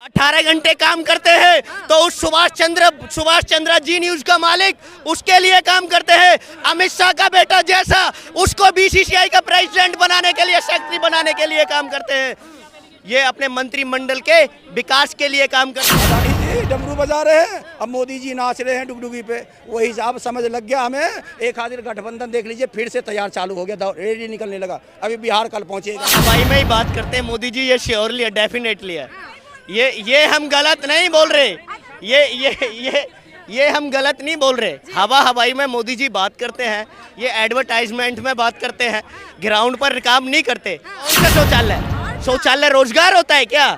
18 घंटे काम करते हैं तो उस सुभाष चंद्र जी न्यूज का मालिक उसके लिए काम करते हैं। अमित शाह का बेटा जैसा उसको बीसीसीआई का प्रेसिडेंट बनाने के लिए, सेक्रेटरी बनाने के लिए काम करते हैं। ये अपने मंत्रिमंडल के विकास के लिए काम करते हैं। डमरू बजा रहे हैं, अब मोदी जी नाच रहे हैं डुगडुगी पे, वही हिसाब समझ लग गया हमें। एक आधे गठबंधन देख लीजिए फिर से तैयार चालू हो गया, रेडी निकलने लगा। अभी बिहार कल पहुंचेगा। हवाई में ही बात करते हैं मोदी जी, ये श्योरली है, डेफिनेटली है। ये हम गलत नहीं बोल रहे, ये हम गलत नहीं बोल रहे। हवाई में मोदी जी बात करते हैं, ये एडवर्टाइजमेंट में बात करते हैं, ग्राउंड पर काम नहीं करते। शौचालय रोजगार होता है क्या?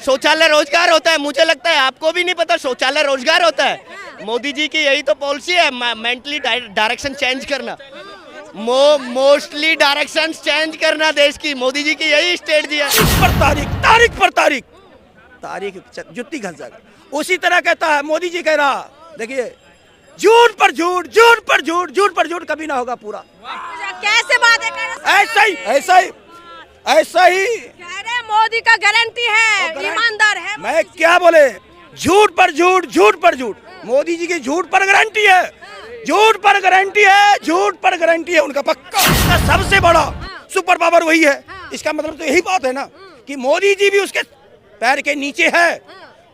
शौचालय रोजगार होता है? मुझे लगता है आपको भी नहीं पता शौचालय रोजगार होता है। मोदी जी की यही तो पॉलिसी है, मेंटली डायरेक्शन चेंज करना, मोस्टली डायरेक्शन चेंज करना देश की। मोदी जी की यही स्ट्रेटजी है। तारीख जुत्ती घस जाएगा, उसी तरह कहता है मोदी जी। कह रहा देखिए, झूठ पर झूठ, झूठ पर झूठ, झूठ पर झूठ कभी ना होगा पूरा। कैसे बातें कर रहे? ऐसा ही कह रहे मोदी का गारंटी है, ईमानदार है। मैं क्या बोले, झूठ पर झूठ, झूठ पर झूठ। मोदी जी की झूठ पर गारंटी है, झूठ पर गारंटी है, झूठ पर गारंटी है उनका पक्का। इसका सबसे बड़ा सुपर पावर वही है। इसका मतलब तो यही बात है ना कि मोदी जी भी उसके पैर के नीचे है,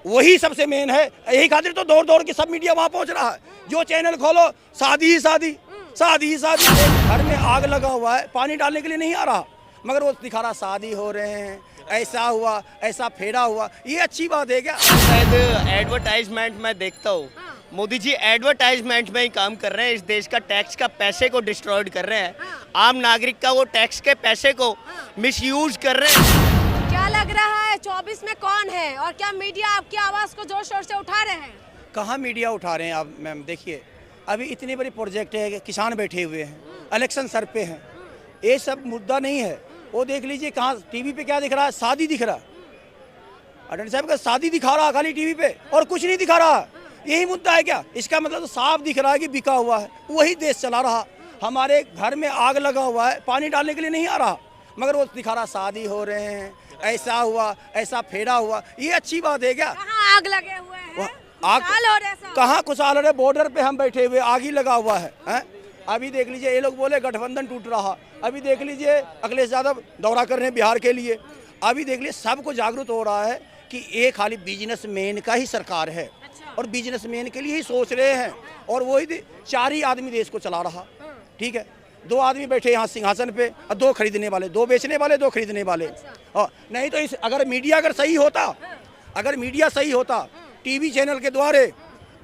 वही सबसे मेन है। यही खातिर तो दौड़ दौड़ के सब मीडिया वहां पहुंच रहा है। जो चैनल खोलो शादी ही शादी, शादी ही शादी। घर में आग लगा हुआ है, पानी डालने के लिए नहीं आ रहा, मगर वो दिखा रहा शादी हो रहे हैं, ऐसा हुआ, ऐसा फेरा हुआ। ये अच्छी बात है क्या? शायद एडवर्टाइजमेंट में देखता हूँ, मोदी जी एडवर्टाइजमेंट में ही काम कर रहे हैं। इस देश का टैक्स का पैसे को डिस्ट्रॉयड कर रहे हैं, आम नागरिक का वो टैक्स के पैसे को मिसयूज कर रहे हैं। क्या लग रहा है 24 में कौन है, और क्या मीडिया आपकी आवाज को जोर शोर से उठा रहे हैं? कहाँ मीडिया उठा रहे हैं आप मैम? देखिए अभी इतनी बड़ी प्रोजेक्ट है कि किसान बैठे हुए हैं, इलेक्शन सर पे हैं, ये सब मुद्दा नहीं है। वो देख लीजिए कहाँ टीवी पे क्या दिख रहा है, शादी दिख रहा है। अटल साहब का शादी दिखा रहा है खाली टीवी पे, और कुछ नहीं दिखा रहा। यही मुद्दा है क्या? इसका मतलब तो साफ दिख रहा है कि बिका हुआ है, वही देश चला रहा। हमारे घर में आग लगा हुआ है, पानी डालने के लिए नहीं आ रहा, मगर वो दिखा रहा शादी हो रहे हैं, ऐसा हुआ, ऐसा फेरा हुआ। ये अच्छी बात है क्या? कहाँ आग लगे हुए हैं? आग कहाँ खुशहाल हो रहे? बॉर्डर पे हम बैठे हुए, आग ही लगा हुआ है। अभी देख लीजिए, ये लोग बोले गठबंधन टूट रहा, अभी देख लीजिए अखिलेश यादव दौरा कर रहे हैं बिहार के लिए। अभी देख लीजिए सबको जागरूक हो रहा है कि ये खाली बिजनेसमैन का ही सरकार है, और बिजनेसमैन के लिए ही सोच रहे हैं, और वही 4 ही आदमी देश को चला रहा। ठीक है, 2 आदमी बैठे यहाँ सिंहासन पे, और 2 खरीदने वाले, 2 बेचने वाले, 2 खरीदने वाले। नहीं तो अगर मीडिया सही होता, टीवी चैनल के द्वारे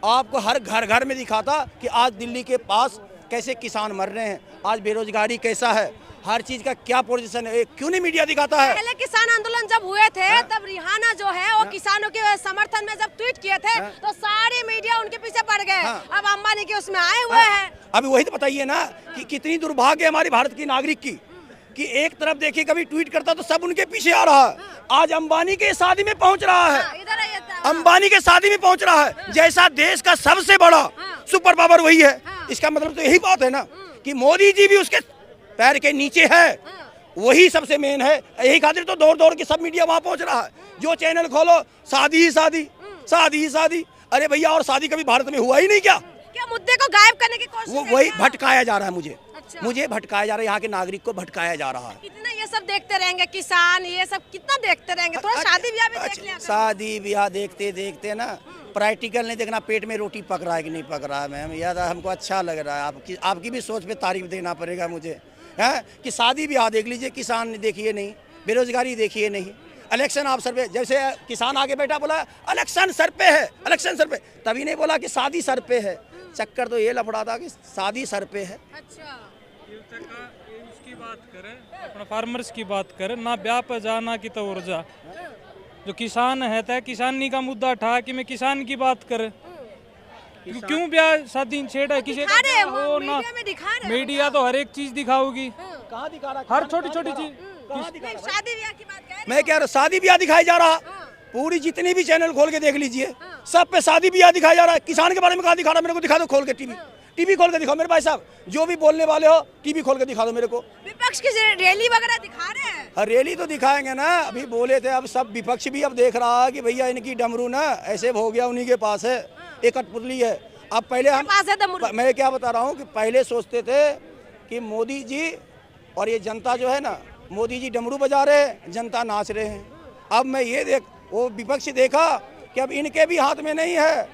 आपको हर घर में दिखाता कि आज दिल्ली के पास कैसे किसान मर रहे हैं, आज बेरोजगारी कैसा है, हर चीज का क्या पोजीशन है। क्यों नहीं मीडिया दिखाता है? पहले किसान आंदोलन जब हुए थे तब रिहाना जो है वो किसानों के समर्थन में जब ट्वीट किए थे तो सारे मीडिया उनके पीछे पड़ गए। अब अंबानी के उसमें आए हुए हैं। अभी वही तो बताइए ना कि कितनी दुर्भाग्य है हमारे भारत की नागरिक की, कि एक तरफ देखिए कभी ट्वीट करता तो सब उनके पीछे आ रहा है। आज अंबानी के शादी में पहुंच रहा है, अंबानी के शादी में पहुंच रहा है। जैसा देश का सबसे बड़ा सुपर पावर वही है। इसका मतलब तो यही बात है ना कि मोदी जी भी उसके पैर के नीचे है, वही सबसे मेन है। यही खातिर तो दौड़ दौड़ के सब मीडिया वहां पहुंच रहा है। जो चैनल खोलो शादी ही शादी, शादी ही शादी। अरे भैया, और शादी कभी भारत में हुआ ही नहीं क्या? मुद्दे को गायब करने की कोशिश वो वही भटकाया जा रहा है। मुझे भटकाया जा रहा है, यहाँ के नागरिक को भटकाया जा रहा है। कितना ये सब देखते रहेंगे किसान, ये सब कितना देखते रहेंगे? थोड़ा शादी ब्याह भी देख लिया। शादी ब्याह देखते देखते ना प्रैक्टिकल नहीं देखना, पेट में रोटी पक रहा है कि नहीं पक रहा है। मैम याद हमको अच्छा लग रहा है, आपकी भी सोच पे तारीफ देना पड़ेगा मुझे, है कि शादी ब्याह देख लीजिए, किसान देखिए नहीं, बेरोजगारी देखिए नहीं, इलेक्शन आप सर पे। जैसे किसान आगे बैठा बोला इलेक्शन सर पे है, इलेक्शन सर पे, तभी नहीं बोला कि शादी सर पे है। चक्कर तो ये लफड़ा था कि शादी सर पे है। अच्छा, उसकी बात करें, अपना फार्मर्स की बात करें ना, ब्याह पर जाना की तो ऊर्जा जो किसान है तय किसानी का मुद्दा उठा कि मैं किसान की बात करें। क्यों ब्याह शादी छेड़ा किसी का हो ना? मीडिया तो हर एक चीज दिखाओगी, कहाँ दिखा रहा? हर छोटी छोटी चीज। शादी ब्याह की बात कर, मैं कह रहा शादी ब्याह दिखाई जा रहा। पूरी जितनी भी चैनल खोल के देख लीजिए, सब पे शादी ब्याह दिखाया जा रहा है। किसान के बारे में कहाँ दिखा रहा? मेरे को दिखा दो खोल के टीवी खोल के दिखाओ मेरे भाई साहब। जो भी बोलने वाले हो टीवी खोल के दिखा दो मेरे को। विपक्ष की रैली वगैरह दिखा रहे हैं। रैली तो दिखाएंगे ना, अभी बोले थे, अब सब विपक्ष भी अब देख रहा है कि भैया इनकी डमरू ना ऐसे हो गया, उन्हीं के पास है, एक कठपुतली है। अब पहले हम पास है डमरू। मैं क्या बता रहा हूँ कि पहले सोचते थे कि मोदी जी और ये जनता जो है ना, मोदी जी डमरू बजा रहे हैं, जनता नाच रहे हैं। अब मैं ये वो विपक्ष देखा कि अब इनके भी हाथ में नहीं है,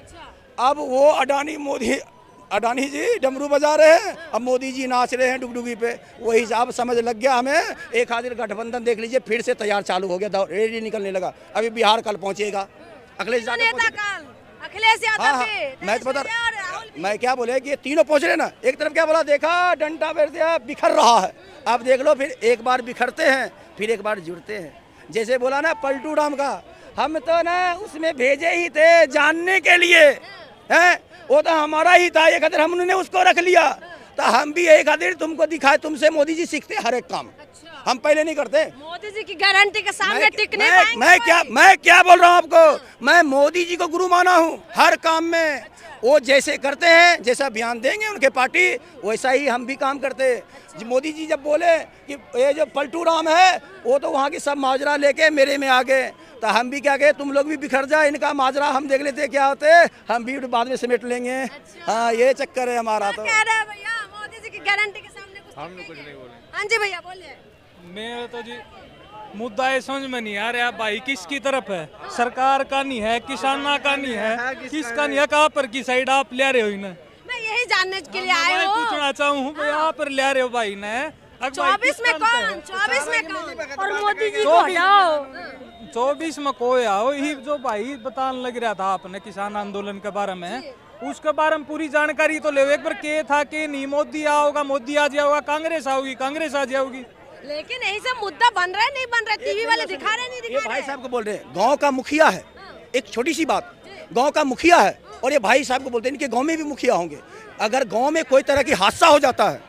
अब वो अडानी जी डमरू बजा रहे हैं, अब मोदी जी नाच रहे हैं डुगडुगी पे। वही हिसाब समझ लग गया हमें। एक आखिर गठबंधन देख लीजिए फिर से तैयार चालू हो गया, रेडी निकलने लगा। अभी बिहार कल पहुंचेगा, अखिलेश यादव मैं तो बता, मैं क्या बोले कि ये तीनों पहुंच रहे ना, एक तरफ क्या बोला, देखा डंडा वैसे बिखर रहा है, अब देख लो फिर एक बार बिखरते हैं फिर एक बार जुड़ते हैं। जैसे बोला ना पलटू राम का, हम तो ना उसमें भेजे ही थे जानने के लिए, हैं वो तो हमारा ही था, एक खातिर हमने उसको रख लिया, तो हम भी एक खातिर तुमको दिखाए, तुमसे मोदी जी सीखते हर एक काम। हम पहले नहीं करते। मोदी जी की गारंटी के सामने टिक नहीं पाएंगे। मैं क्या बोल रहा हूँ आपको, मैं मोदी जी को गुरु माना हूँ हर काम में। वो जैसे करते हैं, जैसा बयान देंगे उनके पार्टी, वैसा ही हम भी काम करते हैं। मोदी जी जब बोले कि ये जो पलटू राम है, वो तो वहाँ की सब माजरा लेके मेरे में आ गए, तो हम भी क्या कहे, तुम लोग भी बिखर जाए, इनका माजरा हम देख लेते क्या होते, हम भी बाद में समेट लेंगे। हाँ, ये चक्कर है हमारा। तो भैया मोदी जी की गारंटी के सामने कुछ नहीं बोले। हाँ जी भैया बोलिए। मेरा तो जी मुद्दा ये समझ में नहीं आ रहा भाई, किसकी तरफ है, सरकार का नहीं है, किसाना का नहीं है, किसका नहीं है, कहाँ पर की साइड आप ले रहे हो इन्हें? मैं यही जानने के लिए आया हूँ, पूछना चाहूँ यहाँ पर ले रहे हो भाई ने 24 में कौन, 24 में कौन, और मोदी जी को हटाओ। 24 में कोई आओ, ये जो भाई बताने लग रहा था आपने किसान आंदोलन के बारे में, उसके बारे में पूरी जानकारी तो ले। एक बार के था कि नहीं, मोदी आओगा, मोदी आ जाओगा, कांग्रेस आओगी, कांग्रेस आ जाओगी, लेकिन यही सब मुद्दा बन रहा है नहीं बन रहा, टीवी वाले दिखा रहे नहीं दिखा रहे। भाई साहब को बोल रहे हैं, गांव का मुखिया है, एक छोटी सी बात, गांव का मुखिया है, और ये भाई साहब को बोलते हैं इनके गांव में भी मुखिया होंगे। अगर गांव में कोई तरह की हादसा हो जाता है,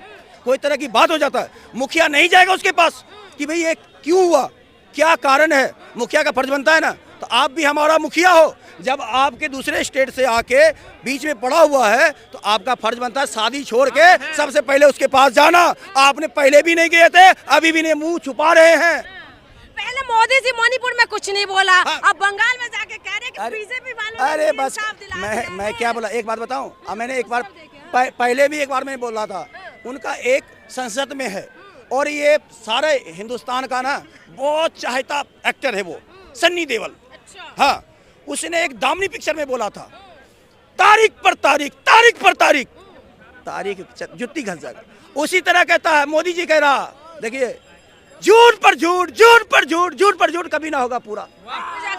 कोई तरह की बात हो जाता है, मुखिया नहीं जाएगा उसके पास कि भाई ये क्यों हुआ, क्या कारण है। मुखिया का फर्ज बनता है ना, तो आप भी हमारा मुखिया हो। जब आपके दूसरे स्टेट से आके बीच में पड़ा हुआ है, तो आपका फर्ज बनता है शादी छोड़ के सबसे पहले उसके पास जाना। आपने पहले भी नहीं गए थे, अभी भी नहीं, मुंह छुपा रहे हैं। पहले मोदी जी मणिपुर में कुछ नहीं बोला, अब बंगाल में जाके कह रहे कि बीजेपी वालों अरे बस मैं क्या बोला, एक बात बताऊं, मैंने एक बार पहले भी एक बार मैं बोला था, उनका एक संसद में है, और ये सारे हिंदुस्तान का ना बहुत चाहता एक्टर है वो, सन्नी देओल। हाँ, उसने एक दामनी पिक्चर में बोला था, तारीख पर तारीख, तारीख पर तारीख, तारीख जुत्ती घस जाएगा। उसी तरह कहता है मोदी जी, कह रहा देखिए झूठ पर झूठ, झूठ पर झूठ, झूठ पर झूठ कभी ना होगा पूरा।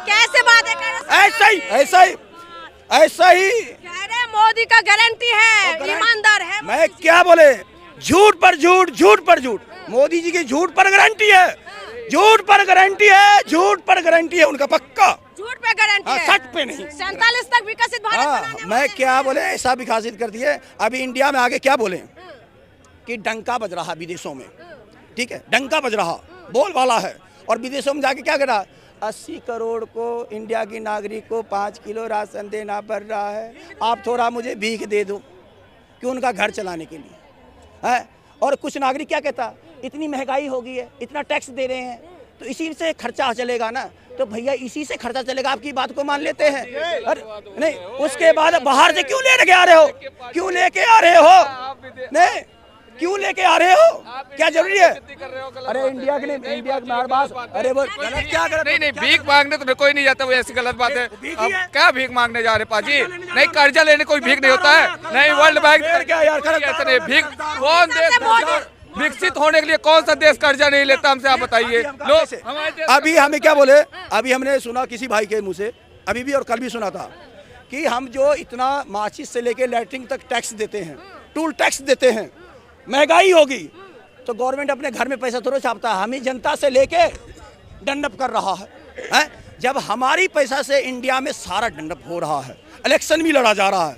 कैसे बात है, ऐसा ही ऐसा ही ऐसा ही कह रहे मोदी का गारंटी है, ईमानदार है। मैं क्या बोले, झूठ पर झूठ, झूठ पर झूठ, मोदी जी की झूठ पर गारंटी है, झूठ पर गारंटी है, झूठ पर गारंटी है उनका पक्का, झूठ पे गारंटी है, सच पे नहीं। 47 तक विकसित भारत बनाने मैं क्या बोले, ऐसा विकसित कर दिए। अभी इंडिया में आगे क्या बोले कि डंका बज रहा विदेशों में, ठीक है, डंका बज रहा, बोलबाला है, और विदेशों में जाके क्या कर रहा, 80 करोड़ को इंडिया की नागरिक को 5 किलो राशन देना पड़ रहा है, आप थोड़ा मुझे भीख दे दो, कि उनका घर चलाने के लिए है। और कुछ नागरिक क्या कहता, इतनी महंगाई हो गई है, इतना टैक्स दे रहे हैं, तो इसी से खर्चा चलेगा ना, तो भैया इसी से खर्चा चलेगा, आपकी बात को मान लेते हैं। अरे नहीं, उसके बाद बाहर से क्यों लेके आ रहे हो, क्यों लेके आ रहे हो, नहीं क्यों लेके आ रहे हो, क्या जरूरी है। अरे इंडिया के लिए, इंडिया के हमारे पास, अरे वो गलत क्या गलत, नहीं भीख मांगने तो कोई नहीं जाता, वो ऐसी गलत बात है। अब क्या भीख मांगने जा रहे पाजी, नहीं कर्जा लेने कोई भीख नहीं होता है, नहीं वर्ल्ड बैंक क्या यार, भीख कौन देश विकसित होने के लिए कौन सा देश कर्जा नहीं लेता, हमसे आप बताइए। लोग अभी हमें क्या बोले, अभी हमने सुना किसी भाई के मुंह से, अभी भी और कल भी सुना था, कि हम जो इतना माचिस से लेके लैट्रिन तक टैक्स देते हैं, टूल टैक्स देते हैं, महंगाई होगी तो गवर्नमेंट अपने घर में पैसा थोड़ा छापता है, हम ही जनता से लेके दंडप कर रहा है। जब हमारी पैसा से इंडिया में सारा दंडप हो रहा है, इलेक्शन भी लड़ा जा रहा है,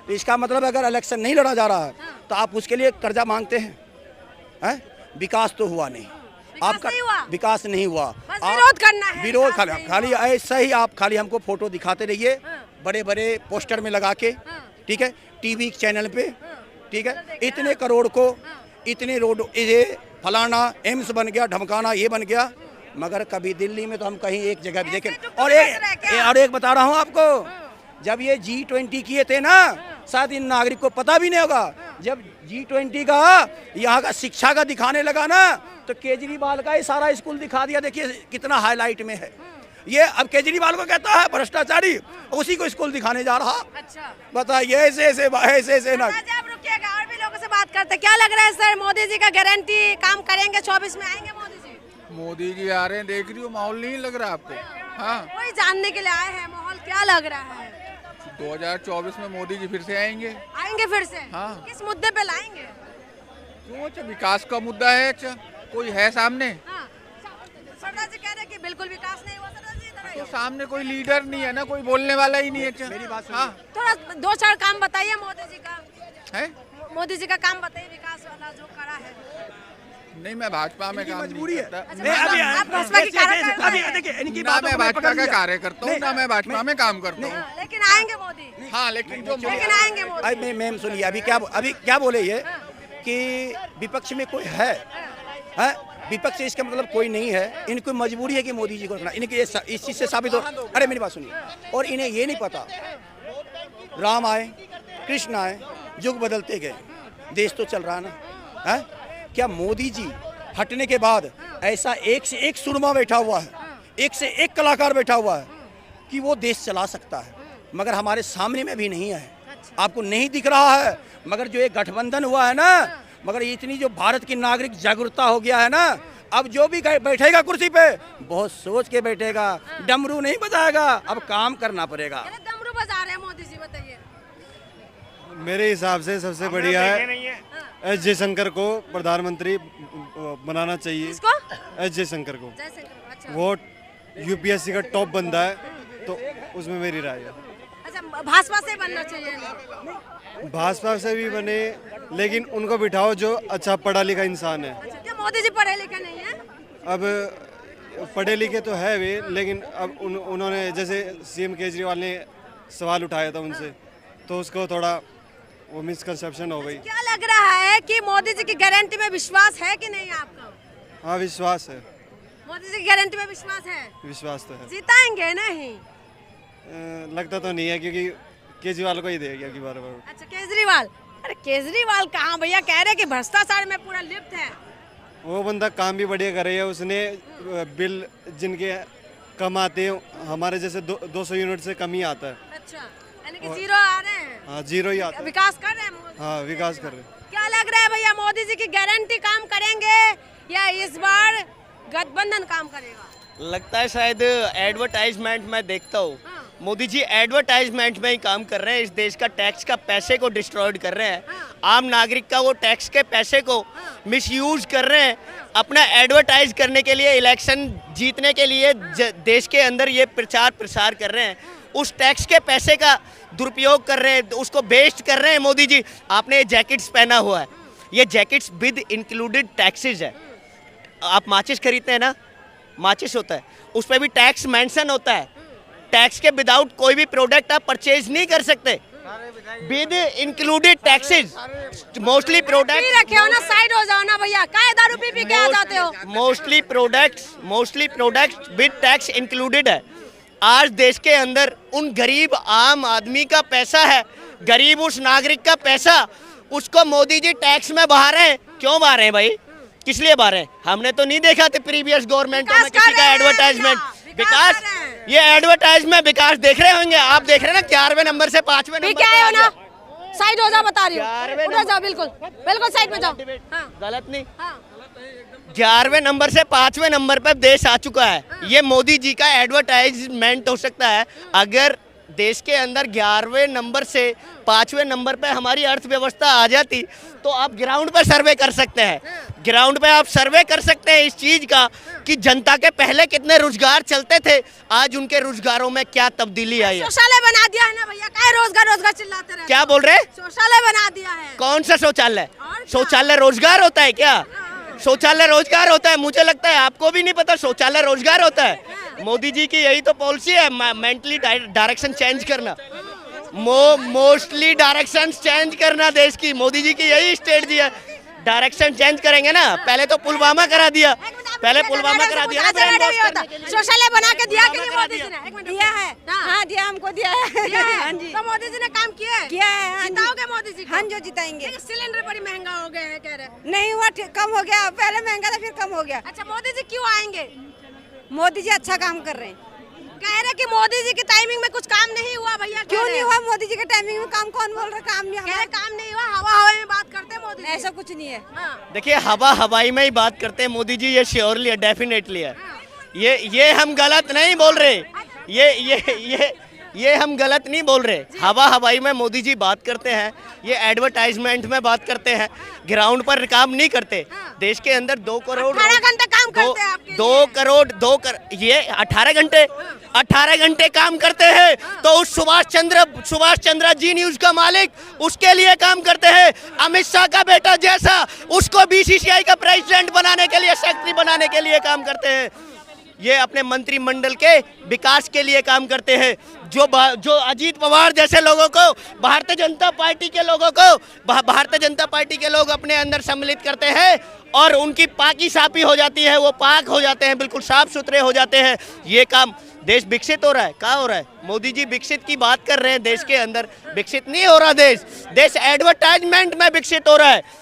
तो इसका मतलब अगर इलेक्शन नहीं लड़ा जा रहा है तो आप उसके लिए कर्जा मांगते हैं। विकास तो हुआ नहीं, आपका विकास नहीं हुआ, विरोध करना है, विरोध खाली ऐसा ही, आप खाली हमको फोटो दिखाते रहिए बड़े बड़े पोस्टर में लगा के, ठीक है, टीवी चैनल पे, ठीक है, इतने करोड़ को, इतने रोड, ये फलाना एम्स बन गया, ढमकाना ये बन गया, मगर कभी दिल्ली में तो हम कहीं एक जगह भी देखें। और एक बता रहा हूँ आपको, जब ये G20 किए थे ना, शायद इन नागरिक को पता भी नहीं होगा, जब G20 का यहाँ का शिक्षा का दिखाने लगा ना, तो केजरीवाल का ही सारा स्कूल दिखा दिया। देखिए कितना हाईलाइट में है ये। अब केजरीवाल को कहता है भ्रष्टाचारी, उसी को स्कूल दिखाने जा रहा। अच्छा बताइए, ऐसे ना। आप रुकिएगा, और भी लोगों से बात करते। क्या लग रहा है सर, मोदी जी का गारंटी काम करेंगे? 24 में आएंगे मोदी जी? मोदी जी आ रहे हैं, देख रही हो, माहौल नहीं लग रहा आपको? हाँ, कोई जानने के लिए आए हैं, माहौल क्या लग रहा है? 2024 में मोदी जी फिर से आएंगे। आएंगे फिर से? हाँ। किस मुद्दे पे लाएंगे? क्यों? अच्छा, विकास का मुद्दा है। अच्छा, कोई है सामने? हाँ। सरदार जी कह रहे हैं कि बिल्कुल विकास नहीं हुआ। सरदार जी इधर आइए। तो सामने कोई लीडर नहीं है ना, कोई बोलने वाला ही नहीं है। अच्छा, मेरी बात हाँ थोड़ा 2-4 काम बताइए मोदी जी का। है। मोदी जी का काम बताइए, विकास वाला जो करा है। नहीं, मैं भाजपा में काम मजबूरी है। नहीं नहीं, करता। आप भाजपा की कार्यकर्ता अभी हैं। देखिए इनकी ना बातों मैं को भाजपा पकड़ का लिया। कार्य करता हूँ, ना मैं भाजपा में काम करता हूँ। हाँ, लेकिन आएंगे मोदी। हाँ, लेकिन जो लेकिन आएंगे मोदी। अभी मैम सुनिए, अभी क्या बोले ये कि विपक्ष में कोई है? विपक्ष से इसका मतलब कोई नहीं है। इनको मजबूरी है कि मोदी जी को रखना। इनके इस चीज से साबित हो। अरे मेरी बात सुनिए, और इन्हें ये नहीं पता, राम आए, कृष्ण आए, युग बदलते गए, देश तो चल रहा है ना। है क्या मोदी जी हटने के बाद ऐसा एक से एक सुरमा बैठा हुआ है, एक से एक कलाकार बैठा हुआ है कि वो देश चला सकता है, मगर हमारे सामने में भी नहीं है। आपको नहीं दिख रहा है, मगर जो एक गठबंधन हुआ है ना, मगर इतनी जो भारत की नागरिक जागरूकता हो गया है ना, अब जो भी बैठेगा कुर्सी पे बहुत सोच के बैठेगा, डमरू नहीं बजाएगा, अब काम करना पड़ेगा। डमरू बजा रहे हैं मोदी जी, बताइए। मेरे हिसाब से सबसे बढ़िया है एस जयशंकर को प्रधानमंत्री बनाना चाहिए। किसको? एस जयशंकर को। जयशंकर। अच्छा। वो यूपीएससी का टॉप बंदा है, तो उसमें मेरी राय है। अच्छा, भाजपा से बनना चाहिए? भाजपा से भी बने, लेकिन उनको बिठाओ जो अच्छा पढ़ा लिखा इंसान है। अच्छा, क्या मोदी जी पढ़े लिखे नहीं है? अब पढ़े लिखे तो है वे, लेकिन अब उन्होंने जैसे सीएम केजरीवाल ने सवाल उठाया था उनसे, तो उसको थोड़ा वो मिसकंसेप्शन हो गई। क्या लग रहा है कि मोदी जी की गारंटी में विश्वास है कि नहीं आपको? हाँ, विश्वास है। मोदी जी की गारंटी में विश्वास है? विश्वास तो है। जिताएंगे नहीं? लगता तो नहीं है, क्योंकि केजरीवाल को ही देगा कि बार। अच्छा, केजरीवाल। अरे केजरीवाल कहाँ भैया, कह रहे कि भ्रष्टाचार में पूरा लिप्त है। वो बंदा काम भी बढ़िया करे है। उसने बिल जिनके कम आते हैं, हमारे जैसे 200 यूनिट से कम ही आता है। अच्छा, यानी कि जीरो आ रहे हैं। हाँ, जीरो ही आता है। विकास कर रहे हैं मोदी। हाँ, विकास कर रहे हैं। क्या लग रहा है भैया, मोदी जी की गारंटी काम करेंगे या इस बार गठबंधन काम करेगा? लगता है शायद एडवर्टाइजमेंट में देखता हूँ, मोदी जी एडवर्टाइजमेंट में ही काम कर रहे हैं। इस देश का टैक्स का पैसे को डिस्ट्रॉयड कर रहे हैं, आम नागरिक का वो टैक्स के पैसे को मिसयूज कर रहे हैं अपना एडवर्टाइज करने के लिए, इलेक्शन जीतने के लिए देश के अंदर ये प्रचार प्रसार कर रहे हैं। उस टैक्स के पैसे का दुरुपयोग कर रहे हैं, उसको वेस्ट कर रहे हैं मोदी जी। आपने ये जैकेट्स पहना हुआ है, ये जैकेट्स विद इंक्लूडेड टैक्सेस है। आप माचिस खरीदते हैं ना, माचिस होता है, उस पर भी टैक्स मेंशन होता है। टैक्स के विदाउट कोई भी प्रोडक्ट आप परचेज नहीं कर सकते, with included taxes. Mostly product रखे हो ना, साइड हो जाओ ना भैया, काय दारू पी के आ जाते हो। Mostly products with tax included है। आज देश के अंदर उन गरीब आम आदमी का पैसा है, गरीब उस नागरिक का पैसा, उसको मोदी जी टैक्स में बहा रहे हैं। क्यों बहा रहे हैं भाई, किस लिए बहा रहे हैं? हमने तो नहीं देखा था प्रीवियस गवर्नमेंटों में किसी का एडवर्टाइजमेंट। विकास, ये एडवर्टाइज में विकास देख रहे होंगे आप, देख रहे हैं ना 11वें नंबर से 5वें नंबर क्या है ना, पे। साइड हो जाओ, बता रही हूँ, उधर जाओ, बिल्कुल साइड में जाओ। हाँ, गलत नहीं, हाँ। 11वें नंबर से 5वें नंबर पर देश आ चुका है। ये मोदी जी का एडवर्टाइजमेंट हो सकता है। अगर देश के अंदर 11वें नंबर से 5वें नंबर पे हमारी अर्थव्यवस्था आ जाती, तो आप ग्राउंड पर सर्वे कर सकते हैं। ग्राउंड पे आप सर्वे कर सकते हैं इस चीज का कि जनता के पहले कितने रोजगार चलते थे, आज उनके रोजगारों में क्या तब्दीली आई है। शौचालय बना दिया है ना भैया, क्या रोजगार चिल्लाते रहते? क्या बोल रहे हैं? शौचालय बना दिया है। कौन सा शौचालय? शौचालय रोजगार होता है क्या? शौचालय रोजगार होता है? मुझे लगता है आपको भी नहीं पता शौचालय रोजगार होता है। मोदी जी की यही तो पॉलिसी है, मेंटली डायरेक्शन चेंज करना, मोस्टली डायरेक्शन चेंज करना देश की। मोदी जी की यही स्ट्रेटजी है, डायरेक्शन चेंज करेंगे ना, पहले तो पुलवामा करा दिया, पहले पुलवामा करा दिया ना, brain wash करने के लिए। शौचालय बना के दिया कि नहीं मोदी जी ने? एक मिनट दिया है, हाँ दिया, हमको दिया है। दिया है? हाँ जी, तो मोदी जी ने काम किया है? किया है, हाँ जी। जिताओगे मोदी जी को? हाँ जो जिताएंगे। लेकिन सिलेंडर बड़ी महंगा हो गया है कह रहे। नहीं हुआ, कम हो गया, पहले महंगा था फिर कम हो गया। अच्छा मोदी जी क्यों आएंगे? मोदी जी अच्छा काम कर रहे हैं। कह रहे कि मोदी जी की टाइमिंग में कुछ काम नहीं हुआ भैया। क्यों नहीं हुआ? मोदी जी के टाइमिंग में काम, कौन बोल रहा है काम नहीं कह रहे हुआ? काम नहीं हुआ, हवा हवा में बात करते हैं मोदी जी। ऐसा कुछ नहीं है। हाँ। देखिए हवा हवाई में ही बात करते हैं मोदी जी, ये श्योरली है, डेफिनेटली है। ये हम गलत नहीं बोल रहे, ये हम गलत नहीं बोल रहे। हवा हवाई में मोदी जी बात करते हैं, ये एडवर्टाइजमेंट में बात करते हैं, ग्राउंड पर काम नहीं करते। देश के अंदर 2 करोड़ 18 घंटे काम करते हैं आपके 2 करोड़ ये 18 घंटे काम करते हैं, तो उस सुभाष चंद्र जी न्यूज का मालिक उसके लिए काम करते हैं। अमित शाह का बेटा जैसा उसको बीसीसीआई का प्रेसिडेंट बनाने के लिए, सेक्रेटरी बनाने के लिए काम करते हैं। ये अपने मंत्रिमंडल के विकास के लिए काम करते हैं। जो अजीत पवार जैसे लोगों को, भारतीय जनता पार्टी के लोग अपने अंदर सम्मिलित करते हैं और उनकी पाकी साफी हो जाती है, वो पाक हो जाते हैं, बिल्कुल साफ सुथरे हो जाते हैं। ये काम, देश विकसित हो रहा है, कहाँ हो रहा है? मोदी जी विकसित की बात कर रहे हैं, देश के अंदर विकसित नहीं हो रहा। देश एडवर्टाइजमेंट में विकसित हो रहा है।